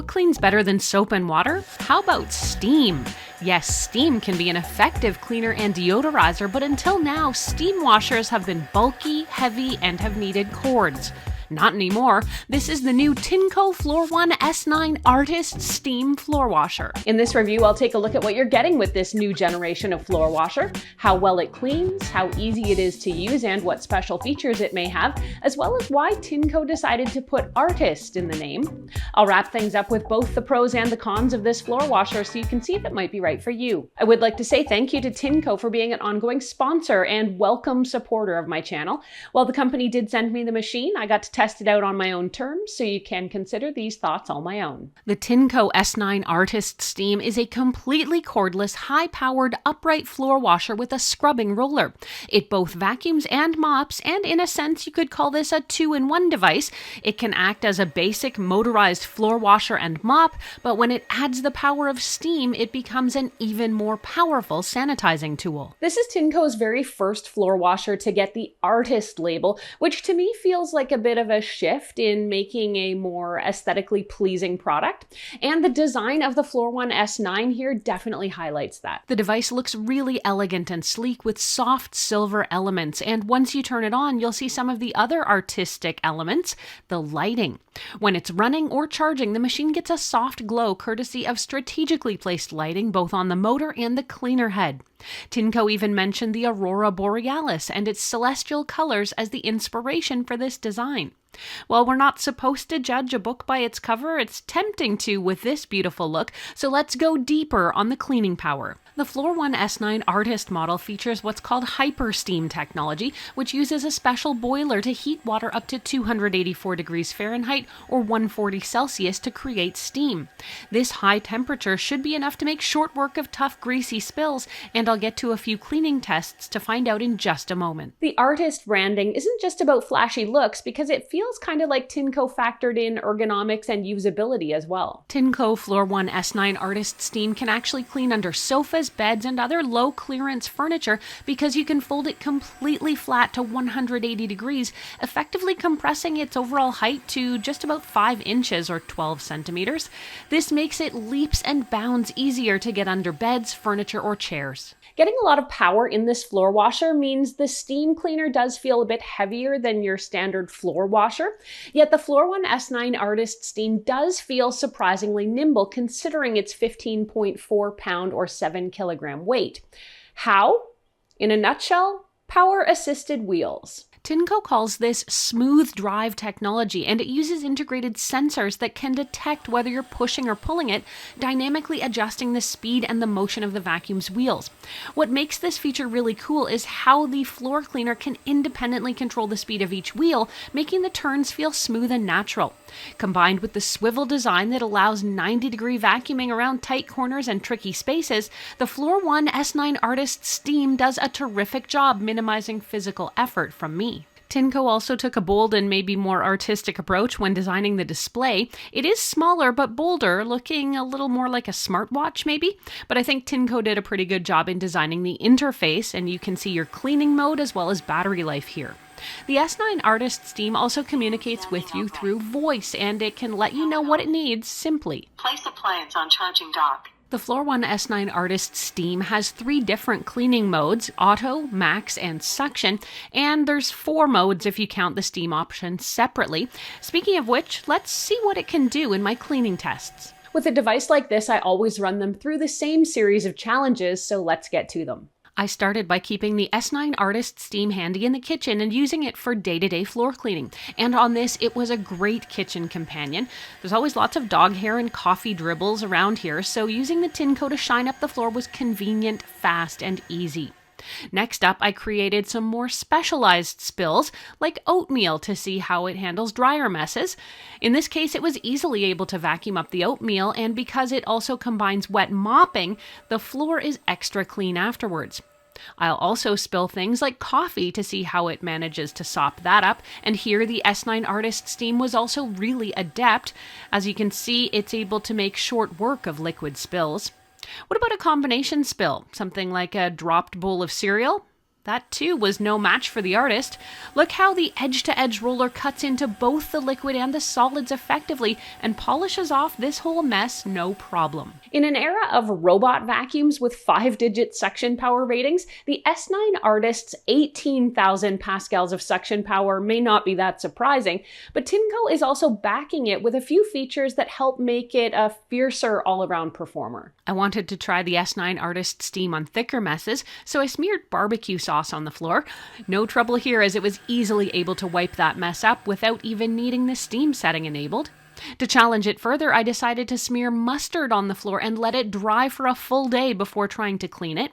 What cleans better than soap and water? How about steam? Yes, steam can be an effective cleaner and deodorizer, but until now, steam washers have been bulky, heavy, and have needed cords. Not anymore. This is the new Tineco S9 Artist Steam floor washer. In this review, I'll take a look at what you're getting with this new generation of floor washer, how well it cleans, how easy it is to use, and what special features it may have, as well as why Tineco decided to put artist in the name. I'll wrap things up with both the pros and the cons of this floor washer so you can see if it might be right for you. I would like to say thank you to Tineco for being an ongoing sponsor and welcome supporter of my channel. While the company did send me the machine, I got to test it out on my own terms, so you can consider these thoughts all my own. The Tineco S9 Artist Steam is a completely cordless, high-powered, upright floor washer with a scrubbing roller. It both vacuums and mops, and in a sense you could call this a two-in-one device. It can act as a basic motorized floor washer and mop, but when it adds the power of steam, it becomes an even more powerful sanitizing tool. This is Tineco's very first floor washer to get the Artist label, which to me feels like a bit of a shift in making a more aesthetically pleasing product, and the design of the S9 here definitely highlights that. The device looks really elegant and sleek with soft silver elements, and once you turn it on, you'll see some of the other artistic elements, the lighting. When it's running or charging, the machine gets a soft glow courtesy of strategically placed lighting both on the motor and the cleaner head. Tineco even mentioned the aurora borealis and its celestial colors as the inspiration for this design. While we're not supposed to judge a book by its cover, it's tempting to with this beautiful look, so let's go deeper on the cleaning power. The S9 Artist model features what's called hyper steam technology, which uses a special boiler to heat water up to 284 degrees Fahrenheit or 140 Celsius to create steam. This high temperature should be enough to make short work of tough, greasy spills, and I'll get to a few cleaning tests to find out in just a moment. The Artist branding isn't just about flashy looks, because it feels kind of like Tineco factored in ergonomics and usability as well. Tineco S9 Artist Steam can actually clean under sofas, beds, and other low clearance furniture because you can fold it completely flat to 180 degrees, effectively compressing its overall height to just about 5 inches or 12 centimeters. This makes it leaps and bounds easier to get under beds, furniture, or chairs. Getting a lot of power in this floor washer means the steam cleaner does feel a bit heavier than your standard floor washer, yet the S9 Artist Steam does feel surprisingly nimble considering its 15.4 pound or 7 kilogram weight. How? In a nutshell, power-assisted wheels. Tineco calls this smooth drive technology, and it uses integrated sensors that can detect whether you're pushing or pulling it, dynamically adjusting the speed and the motion of the vacuum's wheels. What makes this feature really cool is how the floor cleaner can independently control the speed of each wheel, making the turns feel smooth and natural. Combined with the swivel design that allows 90-degree vacuuming around tight corners and tricky spaces, the S9 Artist Steam does a terrific job minimizing physical effort from me. Tineco also took a bold and maybe more artistic approach when designing the display. It is smaller but bolder, looking a little more like a smartwatch maybe, but I think Tineco did a pretty good job in designing the interface, and you can see your cleaning mode as well as battery life here. The S9 Artist Steam also communicates with you through voice, and it can let you know what it needs simply. Place appliance on charging dock. The S9 Artist Steam has 3 different cleaning modes: auto, max, and suction, and there's 4 modes if you count the steam option separately. Speaking of which, let's see what it can do in my cleaning tests. With a device like this, I always run them through the same series of challenges, so let's get to them. I started by keeping the S9 Artist Steam handy in the kitchen and using it for day-to-day floor cleaning. And on this, it was a great kitchen companion. There's always lots of dog hair and coffee dribbles around here, so using the Tineco to shine up the floor was convenient, fast, and easy. Next up, I created some more specialized spills, like oatmeal, to see how it handles drier messes. In this case, it was easily able to vacuum up the oatmeal, and because it also combines wet mopping, the floor is extra clean afterwards. I'll also spill things like coffee to see how it manages to sop that up, and here the S9 Artist Steam was also really adept. As you can see, it's able to make short work of liquid spills. What about a combination spill? Something like a dropped bowl of cereal? That too was no match for the artist. Look how the edge-to-edge roller cuts into both the liquid and the solids effectively and polishes off this whole mess no problem. In an era of robot vacuums with 5-digit suction power ratings, the S9 Artist's 18,000 pascals of suction power may not be that surprising, but Tineco is also backing it with a few features that help make it a fiercer all-around performer. I wanted to try the S9 Artist Steam on thicker messes, so I smeared barbecue sauce on the floor. No trouble here, as it was easily able to wipe that mess up without even needing the steam setting enabled. To challenge it further, I decided to smear mustard on the floor and let it dry for a full day before trying to clean it.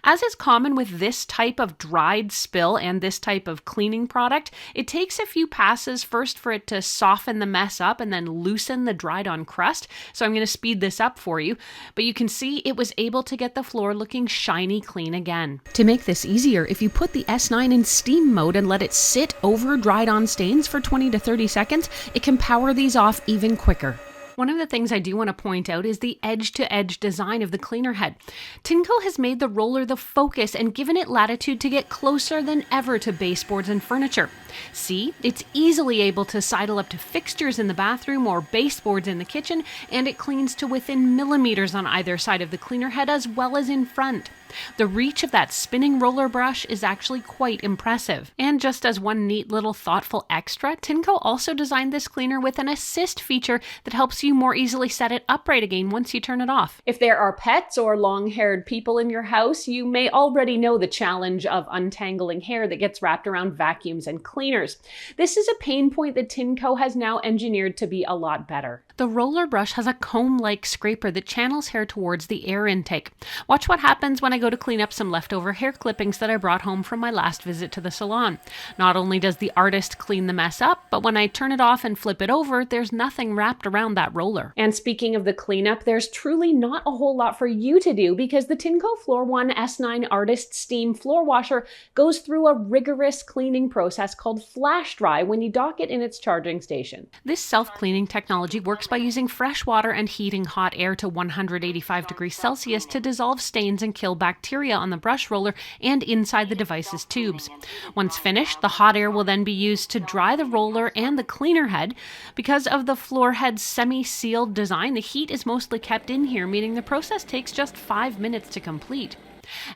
As is common with this type of dried spill and this type of cleaning product, it takes a few passes first for it to soften the mess up and then loosen the dried on crust. So I'm going to speed this up for you, but you can see it was able to get the floor looking shiny clean again. To make this easier, if you put the S9 in steam mode and let it sit over dried on stains for 20 to 30 seconds, it can power these off even quicker. One of the things I do want to point out is the edge-to-edge design of the cleaner head. Tineco has made the roller the focus and given it latitude to get closer than ever to baseboards and furniture. See, it's easily able to sidle up to fixtures in the bathroom or baseboards in the kitchen, and it cleans to within millimeters on either side of the cleaner head as well as in front. The reach of that spinning roller brush is actually quite impressive. And just as one neat little thoughtful extra, Tineco also designed this cleaner with an assist feature that helps you more easily set it upright again once you turn it off. If there are pets or long-haired people in your house, you may already know the challenge of untangling hair that gets wrapped around vacuums and cleaners. This is a pain point that Tineco has now engineered to be a lot better. The roller brush has a comb-like scraper that channels hair towards the air intake. Watch what happens when I go to clean up some leftover hair clippings that I brought home from my last visit to the salon. Not only does the artist clean the mess up, but when I turn it off and flip it over, there's nothing wrapped around that roller. And speaking of the cleanup, there's truly not a whole lot for you to do because the Tineco Floor One S9 Artist Steam floor washer goes through a rigorous cleaning process called flash dry when you dock it in its charging station. This self-cleaning technology works by using fresh water and heating hot air to 185 degrees Celsius to dissolve stains and kill bacteria on the brush roller and inside the device's tubes. Once finished, the hot air will then be used to dry the roller and the cleaner head. Because of the floor head's semi-sealed design, the heat is mostly kept in here, meaning the process takes just 5 minutes to complete.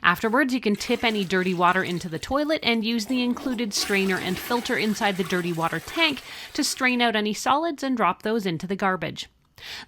Afterwards, you can tip any dirty water into the toilet and use the included strainer and filter inside the dirty water tank to strain out any solids and drop those into the garbage.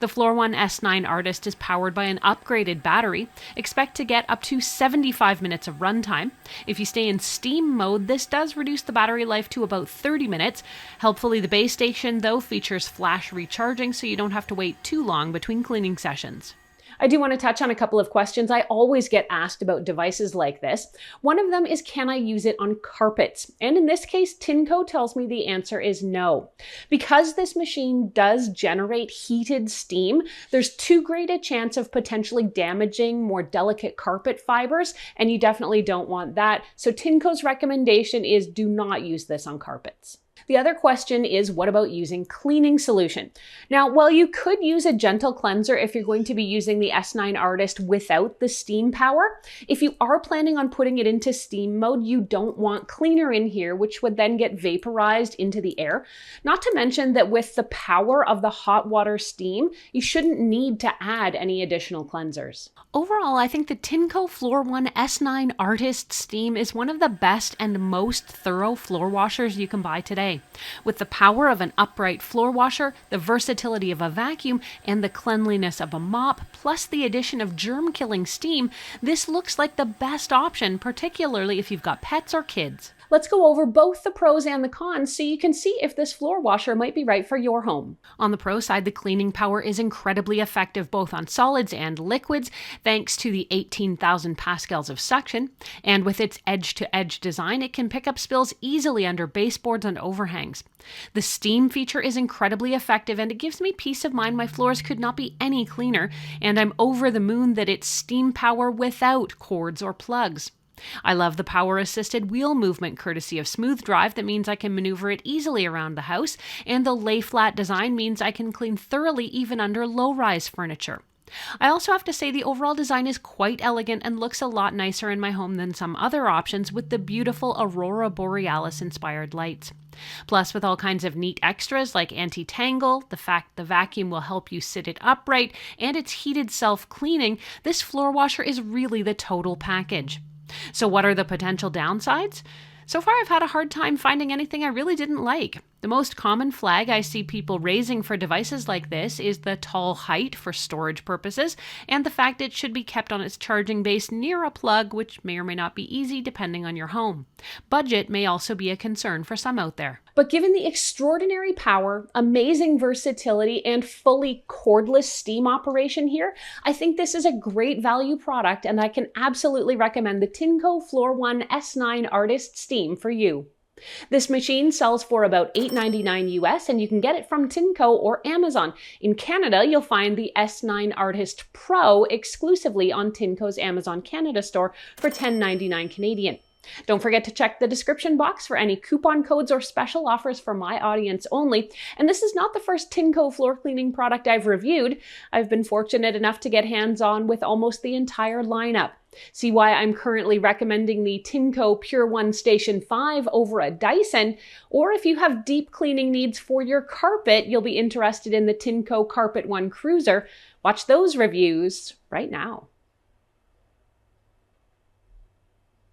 The Floor One S9 Artist is powered by an upgraded battery. Expect to get up to 75 minutes of runtime. If you stay in steam mode, this does reduce the battery life to about 30 minutes. Helpfully, the base station, though, features flash recharging, so you don't have to wait too long between cleaning sessions. I do want to touch on a couple of questions I always get asked about devices like this. One of them is, can I use it on carpets? And in this case, Tineco tells me the answer is no. Because this machine does generate heated steam, there's too great a chance of potentially damaging more delicate carpet fibers, and you definitely don't want that. So Tineco's recommendation is do not use this on carpets. The other question is, what about using cleaning solution? Now, while you could use a gentle cleanser if you're going to be using the S9 Artist without the steam power, if you are planning on putting it into steam mode, you don't want cleaner in here, which would then get vaporized into the air. Not to mention that with the power of the hot water steam, you shouldn't need to add any additional cleansers. Overall, I think the Tineco Floor One S9 Artist Steam is one of the best and most thorough floor washers you can buy today. With the power of an upright floor washer, the versatility of a vacuum, and the cleanliness of a mop, plus the addition of germ-killing steam, this looks like the best option, particularly if you've got pets or kids. Let's go over both the pros and the cons so you can see if this floor washer might be right for your home. On the pro side, the cleaning power is incredibly effective both on solids and liquids, thanks to the 18,000 pascals of suction. And with its edge-to-edge design, it can pick up spills easily under baseboards and overhangs. The steam feature is incredibly effective, and it gives me peace of mind my floors could not be any cleaner, and I'm over the moon that it's steam power without cords or plugs. I love the power-assisted wheel movement courtesy of Smooth Drive that means I can maneuver it easily around the house, and the lay-flat design means I can clean thoroughly even under low-rise furniture. I also have to say the overall design is quite elegant and looks a lot nicer in my home than some other options with the beautiful Aurora Borealis inspired lights. Plus, with all kinds of neat extras like anti-tangle, the fact the vacuum will help you sit it upright, and its heated self-cleaning, this floor washer is really the total package. So what are the potential downsides? So far, I've had a hard time finding anything I really didn't like. The most common flag I see people raising for devices like this is the tall height for storage purposes, and the fact it should be kept on its charging base near a plug, which may or may not be easy depending on your home. Budget may also be a concern for some out there. But given the extraordinary power, amazing versatility, and fully cordless steam operation here, I think this is a great value product, and I can absolutely recommend the Tineco Floor1 S9 Artist Steam for you. This machine sells for about $8.99 US, and you can get it from Tineco or Amazon. In Canada, you'll find the S9 Artist Pro exclusively on Tineco's Amazon Canada store for $10.99 Canadian. Don't forget to check the description box for any coupon codes or special offers for my audience only. And this is not the first Tineco floor cleaning product I've reviewed. I've been fortunate enough to get hands-on with almost the entire lineup. See why I'm currently recommending the Tineco Pure One Station 5 over a Dyson, or if you have deep cleaning needs for your carpet, you'll be interested in the Tineco Carpet One Cruiser. Watch those reviews right now.